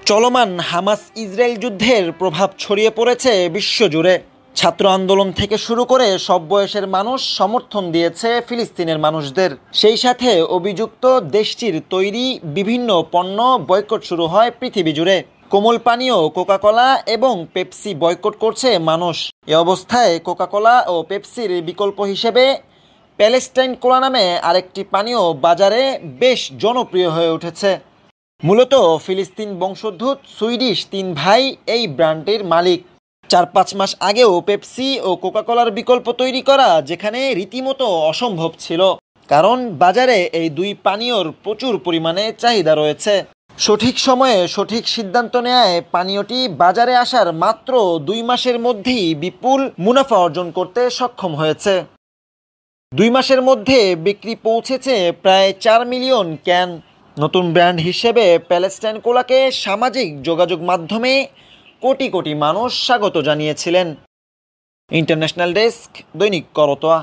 চলমান Hamas Israel যুদ্ধের প্রভাব ছড়িয়ে পড়েছে বিশ্বজুড়ে। ছাত্র আন্দোলন থেকে শুরু করে সব বয়সের মানুষ সমর্থন দিয়েছে ফিলিস্তিনের মানুষদের। সেই সাথে অভিযুক্ত দেশটির তৈরি বিভিন্ন পণ্য বয়কট শুরু হয় পৃথিবী জুড়ে। কোমল পানীয় কোকাকোলা এবং পেপসি বয়কট করছে মানুষ। এ অবস্থায় কোকাকোলা ও পেপসির বিকল্প হিসেবে প্যালেস্টাইন কোলা নামে আরেকটি পানীয় বাজারে বেশ জনপ্রিয় হয়ে উঠেছে। মূলত ফিলিস্তিন বংশোদ্ভূত সুইডিশ ৩ ভাই এই ব্র্যান্ডের মালিক। ৪-৫ মাস আগেও পেপসি ও কোকাকোলার বিকল্প তৈরি করা যেখানে রীতিমতো অসম্ভব ছিল, কারণ বাজারে এই দুই পানীয়র প্রচুর পরিমাণে চাহিদা রয়েছে। সঠিক সময়ে সঠিক সিদ্ধান্ত নেয় পানীয়টি বাজারে আসার মাত্র ২ মাসের মধ্যেই বিপুল মুনাফা অর্জন করতে সক্ষম হয়েছে। ২ মাসের মধ্যে বিক্রি পৌঁছেছে প্রায় ৪ মিলিয়ন ক্যান। নতুন ব্র্যান্ড হিসেবে প্যালেস্টাইন কোলাকে সামাজিক যোগাযোগ মাধ্যমে কোটি কোটি মানুষ স্বাগত জানিয়েছিলেন। ইন্টারন্যাশনাল ডেস্ক, দৈনিক করতোয়া।